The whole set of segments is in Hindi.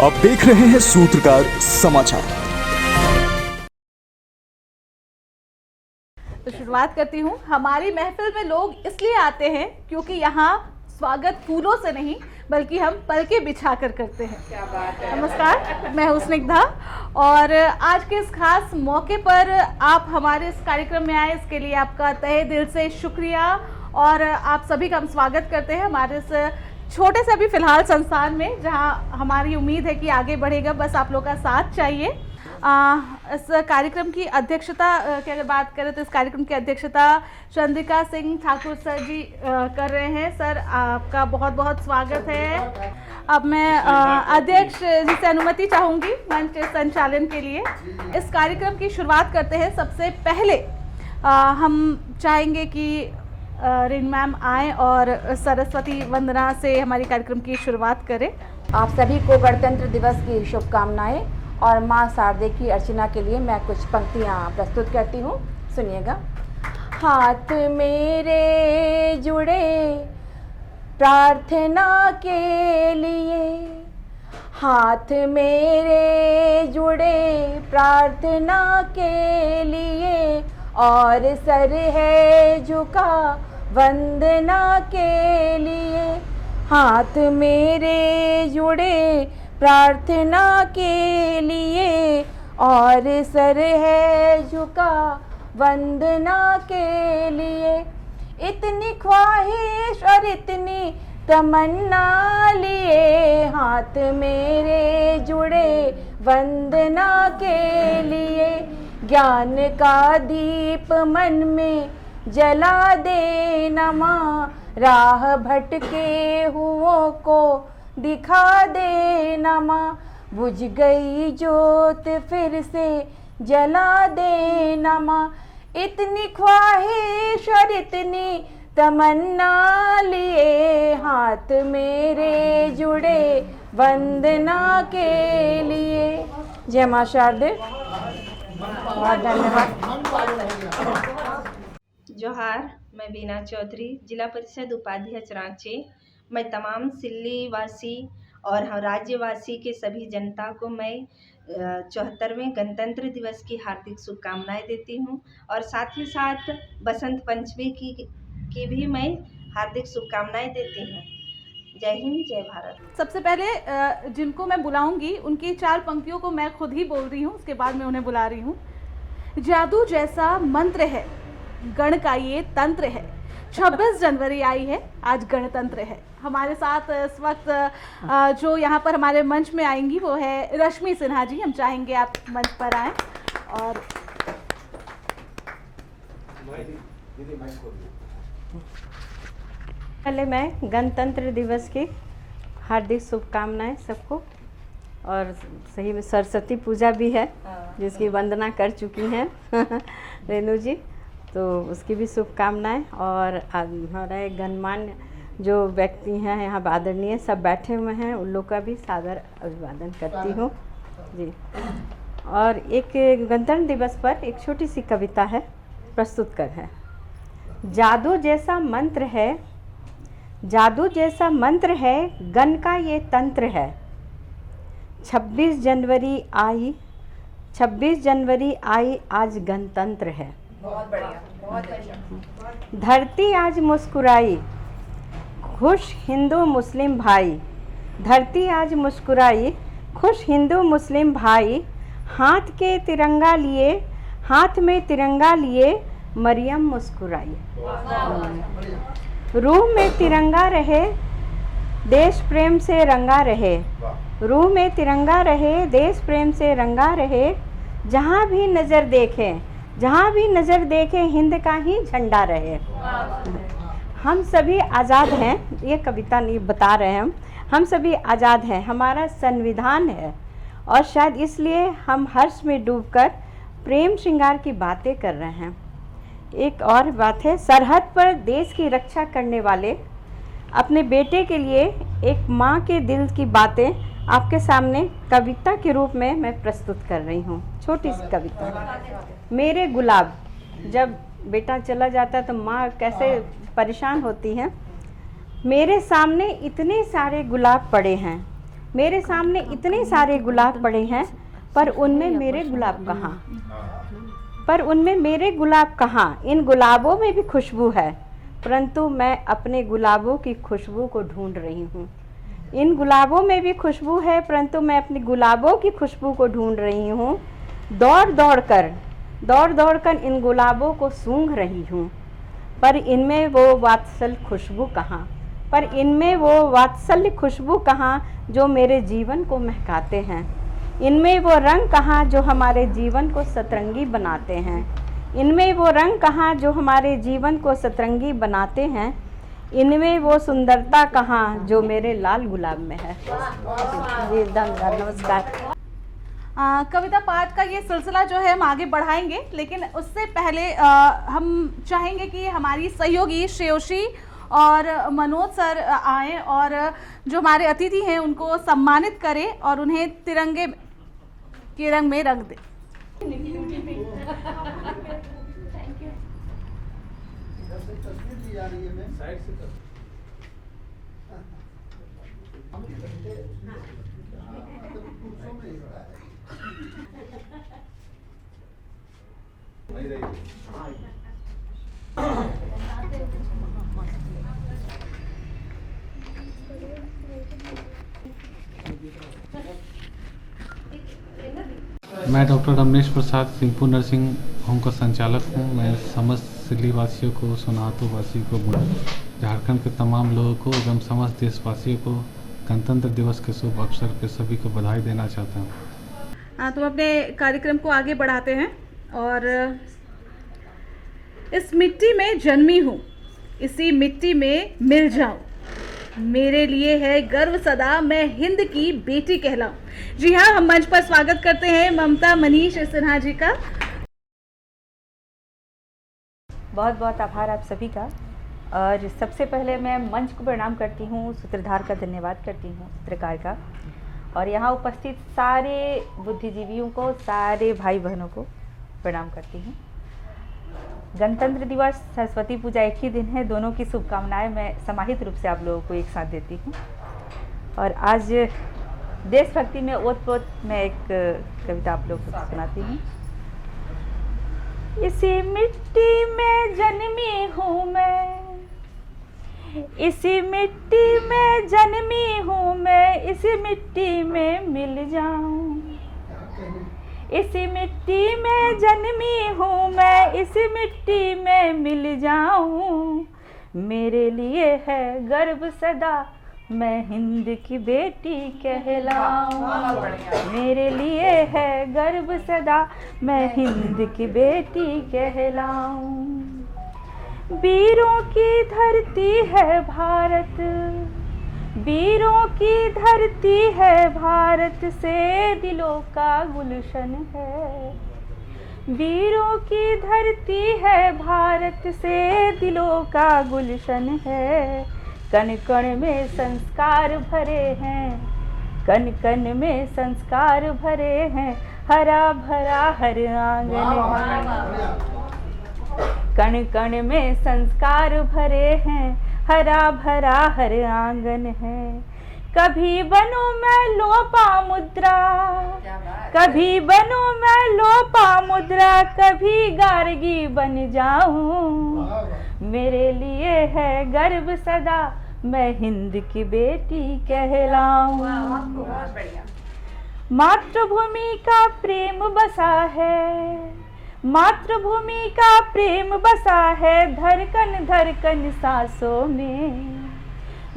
आप देख रहे हैं सूत्रकार समाचार। तो शुरुआत करती हूँ। हमारी महफिल में लोग इसलिए आते हैं क्योंकि यहाँ स्वागत फूलों से नहीं बल्कि हम पलके बिछा कर करते हैं। क्या बात है। नमस्कार, मैं हूँ स्निग्धा और आज के इस खास मौके पर आप हमारे इस कार्यक्रम में आए, इसके लिए आपका तहे दिल से शुक्रिया। और आप सभी का हम स्वागत करते हैं हमारे इस छोटे से अभी फ़िलहाल संस्थान में, जहाँ हमारी उम्मीद है कि आगे बढ़ेगा। बस आप लोग का साथ चाहिए। इस कार्यक्रम की अध्यक्षता की अगर बात करें तो इस कार्यक्रम की अध्यक्षता चंद्रिका सिंह ठाकुर सर जी कर रहे हैं। सर, आपका बहुत बहुत स्वागत है। अब मैं अध्यक्ष जी से अनुमति चाहूँगी मंच के संचालन के लिए। इस कार्यक्रम की शुरुआत करते हैं। सबसे पहले हम चाहेंगे कि रेन मैम आए और सरस्वती वंदना से हमारी कार्यक्रम की शुरुआत करें। आप सभी को गणतंत्र दिवस की शुभकामनाएं और माँ शारदे की अर्चना के लिए मैं कुछ पंक्तियाँ प्रस्तुत करती हूँ, सुनिएगा। हाथ मेरे जुड़े प्रार्थना के लिए, हाथ मेरे जुड़े प्रार्थना के लिए, और सर है झुका वंदना के लिए। हाथ मेरे जुड़े प्रार्थना के लिए, और सर है झुका वंदना के लिए। इतनी ख्वाहिश और इतनी तमन्ना लिए, हाथ मेरे जुड़े वंदना के लिए। ज्ञान का दीप मन में जला देना माँ, राह भटके हुओं को दिखा देना माँ। बुझ गई जोत फिर से जला देना माँ। इतनी ख्वाहिश और इतनी तमन्ना लिए, हाथ मेरे जुड़े वंदना के लिए। जय माँ शारदे। बहुत धन्यवाद। जोहार, मैं बीना चौधरी, जिला परिषद उपाध्यक्ष रांची। मैं तमाम सिल्ली वासी और राज्यवासी के सभी जनता को मैं 74वें गणतंत्र दिवस की हार्दिक शुभकामनाएं देती हूं, और साथ ही साथ बसंत पंचमी की भी मैं हार्दिक शुभकामनाएं देती हूं। जय हिंद, जय भारत। सबसे पहले जिनको मैं बुलाऊंगी उनकी 4 पंक्तियों को मैं खुद ही बोल रही हूँ, उसके बाद मैं उन्हें बुला रही हूँ। जादू जैसा मंत्र है, गण का ये तंत्र है। 26 जनवरी आई है, आज गणतंत्र है। हमारे साथ इस वक्त जो यहाँ पर हमारे मंच में आएंगी वो है रश्मि सिन्हा जी। हम चाहेंगे आप मंच पर आएँ और पहले मैं गणतंत्र दिवस की हार्दिक शुभकामनाएं सबको। और सही में सरस्वती पूजा भी है जिसकी वंदना कर चुकी हैं रेनू जी, तो उसकी भी शुभकामनाएं। और हमारे गणमान्य जो व्यक्ति हैं यहाँ आदरणीय सब बैठे हुए हैं, उन लोग का भी सादर अभिवादन करती हूँ जी। और एक गणतंत्र दिवस पर एक छोटी सी कविता है, प्रस्तुत कर है। जादू जैसा मंत्र है, जादू जैसा मंत्र है, गण का ये तंत्र है। 26 जनवरी आई, 26 जनवरी आई, आज गणतंत्र है। बहुत बढ़िया, बहुत बढ़िया। धरती आज मुस्कुराई, खुश हिंदू मुस्लिम भाई। धरती आज मुस्कुराई, खुश हिंदू मुस्लिम भाई। हाथ के तिरंगा लिए, हाथ में तिरंगा लिए, मरियम मुस्कुराई। रूह में तिरंगा रहे, देश प्रेम से रंगा रहे। रूह में तिरंगा रहे, देश प्रेम से रंगा रहे। जहाँ भी नज़र देखे, जहाँ भी नज़र देखे, हिंद का ही झंडा रहे। हम सभी आज़ाद हैं, ये कविता नहीं बता रहे हैं हम सभी आज़ाद हैं। हमारा संविधान है और शायद इसलिए हम हर्ष में डूबकर प्रेम श्रृंगार की बातें कर रहे हैं। एक और बात है, सरहद पर देश की रक्षा करने वाले अपने बेटे के लिए एक माँ के दिल की बातें आपके सामने कविता के रूप में मैं प्रस्तुत कर रही हूँ। छोटी सी कविता। मेरे गुलाब, जब बेटा चला जाता है तो माँ कैसे परेशान होती है। मेरे सामने इतने सारे गुलाब पड़े हैं, मेरे सामने इतने सारे गुलाब पड़े हैं, पर उनमें मेरे गुलाब कहाँ, पर उनमें मेरे गुलाब कहाँ। इन गुलाबों में भी खुशबू है, परंतु मैं अपने गुलाबों की खुशबू को ढूंढ रही हूँ। इन गुलाबों में भी खुशबू है, परंतु मैं अपनी गुलाबों की खुशबू को ढूंढ रही हूँ। दौड़ दौड़ कर इन गुलाबों को सूंघ रही हूँ, पर इनमें वो वात्सल्य खुशबू कहाँ, पर इनमें वो वात्सल्य खुशबू कहाँ जो मेरे जीवन को महकाते हैं। इनमें वो रंग कहाँ जो हमारे जीवन को सतरंगी बनाते हैं। इनमें वो रंग कहाँ जो हमारे जीवन को सतरंगी बनाते हैं। इनमें वो सुंदरता कहाँ जो मेरे लाल गुलाब में है। जी धन्यवाद, नमस्कार। कविता पाठ का ये सिलसिला जो है हम आगे बढ़ाएंगे, लेकिन उससे पहले हम चाहेंगे कि हमारी सहयोगी श्रेयोशी और मनोज सर आएँ और जो हमारे अतिथि हैं उनको सम्मानित करें और उन्हें तिरंगे के रंग में रंग दें। मैं doctor Ramesh Prasad Singhpur nursing home का संचालक हूँ। मैं समस्त सिल्ली वासियों को, सोनातो वासियों को, झारखंड के तमाम लोगों को एवं समस्त देशवासियों को गणतंत्र दिवस के शुभ अवसर पे सभी को बधाई देना चाहता हूँ। तो अपने कार्यक्रम को आगे बढ़ाते हैं और इस मिट्टी में जन्मी हूँ, इसी मिट्टी में मिल जाऊँ, मेरे लिए है गर्व सदा, मैं हिंद की बेटी कहलाऊं। जी हाँ, हम मंच पर स्वागत करते हैं ममता मनीष सिन्हा जी का। बहुत बहुत आभार आप सभी का। और सबसे पहले मैं मंच को प्रणाम करती हूँ, सूत्रधार का धन्यवाद करती हूँ, सूत्रकार का, और यहाँ उपस्थित सारे बुद्धिजीवियों को, सारे भाई बहनों को प्रणाम करती हूँ। गणतंत्र दिवस, सरस्वती पूजा एक ही दिन है, दोनों की शुभकामनाएं मैं समाहित रूप से आप लोगों को एक साथ देती हूँ। और आज देशभक्ति में ओत-प्रोत मैं एक कविता आप लोगों को सुनाती हूँ। इसी मिट्टी में जन्मी हूँ मैं, इसी मिट्टी में जन्मी हूँ मैं, इसी मिट्टी में मिल जाऊँ। इसी मिट्टी में जन्मी हूँ मैं, इसी मिट्टी में मिल जाऊँ। मेरे लिए है गर्व सदा, मैं हिंद की बेटी कहलाऊँ। मेरे लिए है गर्व सदा, मैं हिंद की बेटी कहलाऊँ। वीरों की धरती है भारत, वीरों की धरती है भारत, से दिलों का गुलशन है। वीरों की धरती है भारत, से दिलों का गुलशन है। कण कण में संस्कार भरे हैं, कण कण में संस्कार भरे हैं, हरा भरा हर आंगन। कण कण में संस्कार भरे हैं, हरा भरा हर आंगन है। कभी बनूं मैं लोपा मुद्रा, कभी बनूं मैं लोपा मुद्रा, कभी गार्गी बन जाऊं। मेरे लिए है गर्व सदा, मैं हिंद की बेटी कहलाऊं। मातृभूमि का प्रेम बसा है, मातृभूमि का प्रेम बसा है, धड़कन धड़कन सांसों में।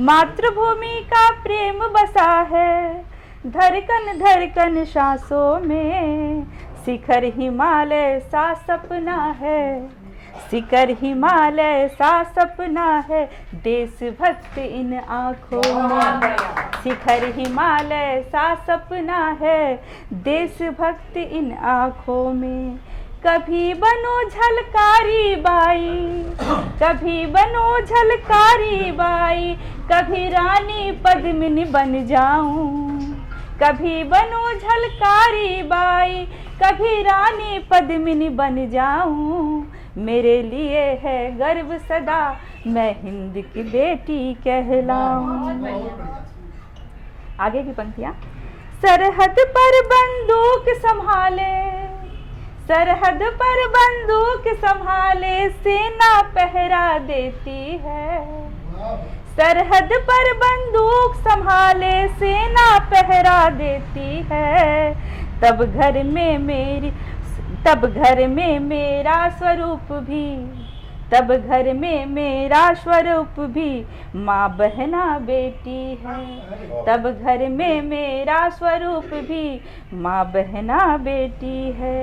मातृभूमि का प्रेम बसा है, धड़कन धड़कन सांसों में। शिखर हिमालय सा सपना है, शिखर हिमालय सा सपना है, देशभक्त इन आँखों में। शिखर हिमालय सा सपना है, देशभक्त इन आँखों में। कभी बनो झलकारी बाई, कभी बनो झलकारी बाई, कभी रानी पद्मिनी बन जाऊं। कभी बनो झलकारी बाई, कभी रानी पद्मिनी बन जाऊं। मेरे लिए है गर्व सदा, मैं हिंद की बेटी कहलाऊं। आगे की पंक्तियाँ। सरहद पर बंदूक संभाले, सरहद पर बंदूक संभाले, सेना पहरा देती है। सरहद पर बंदूक संभाले, सेना पहरा देती है। तब घर में मेरा स्वरूप भी, तब घर में मेरा स्वरूप भी माँ बहना बेटी है। तब घर में मेरा स्वरूप भी माँ बहना बेटी है।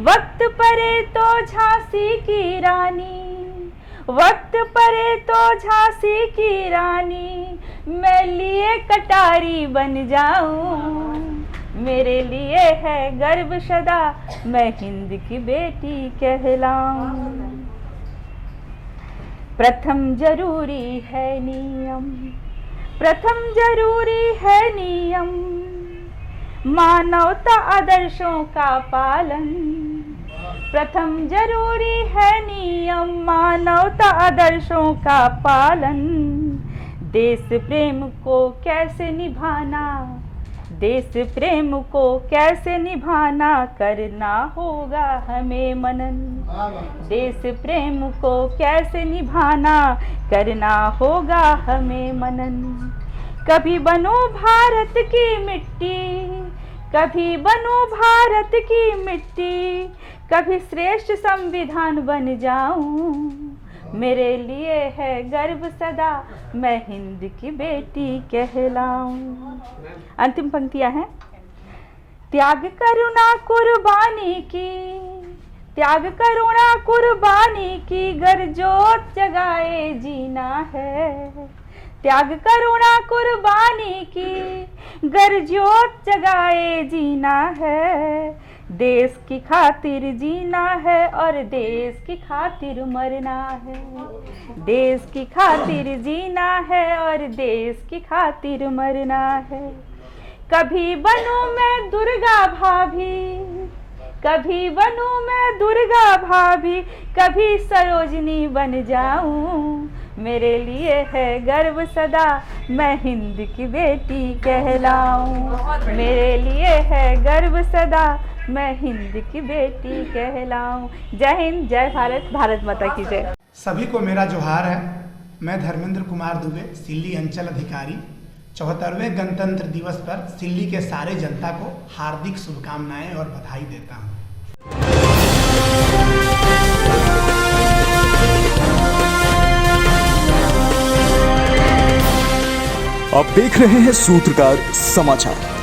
वक्त परे तो झांसी की रानी, वक्त परे तो झांसी की रानी, मैं लिए कटारी बन जाऊं। मेरे लिए है गर्व सदा, मैं हिंद की बेटी कहलाऊं। प्रथम जरूरी है नियम, प्रथम जरूरी है नियम, मानवता आदर्शों का पालन। प्रथम जरूरी है नियम, मानवता आदर्शों का पालन। देश प्रेम को कैसे निभाना, देश प्रेम को कैसे निभाना, करना होगा हमें मनन। देश प्रेम को कैसे निभाना, करना होगा हमें मनन। कभी बनूं भारत की मिट्टी, कभी बनूं भारत की मिट्टी, कभी श्रेष्ठ संविधान बन जाऊं। मेरे लिए है गर्व सदा, मैं हिंद की बेटी कहलाऊं। अंतिम पंक्तियां हैं। त्याग करुणा कुर्बानी की, त्याग करुणा कुर्बानी की, गर जोत जगाए जीना है। त्याग करुणा कुर्बानी की, गर जोत जगाए जीना है। देश की खातिर जीना है और देश की खातिर मरना है। देश की खातिर जीना है और देश की खातिर मरना है। कभी बनूं मैं दुर्गा भाभी, कभी बनूं मैं दुर्गा भाभी, कभी सरोजनी बन जाऊं। मेरे लिए है गर्व सदा, मैं हिंद की बेटी कहलाऊं। मेरे लिए है गर्व सदा, मैं हिंद की बेटी कहलाऊं। जय हिंद, जय भारत, भारत माता की जय। सभी को मेरा जोहार है। मैं धर्मेंद्र कुमार दुबे, सिल्ली अंचल अधिकारी, 74वें गणतंत्र दिवस पर सिल्ली के सारे जनता को हार्दिक शुभकामनाएं और बधाई देता हूं। आप देख रहे हैं सूत्रकार समाचार।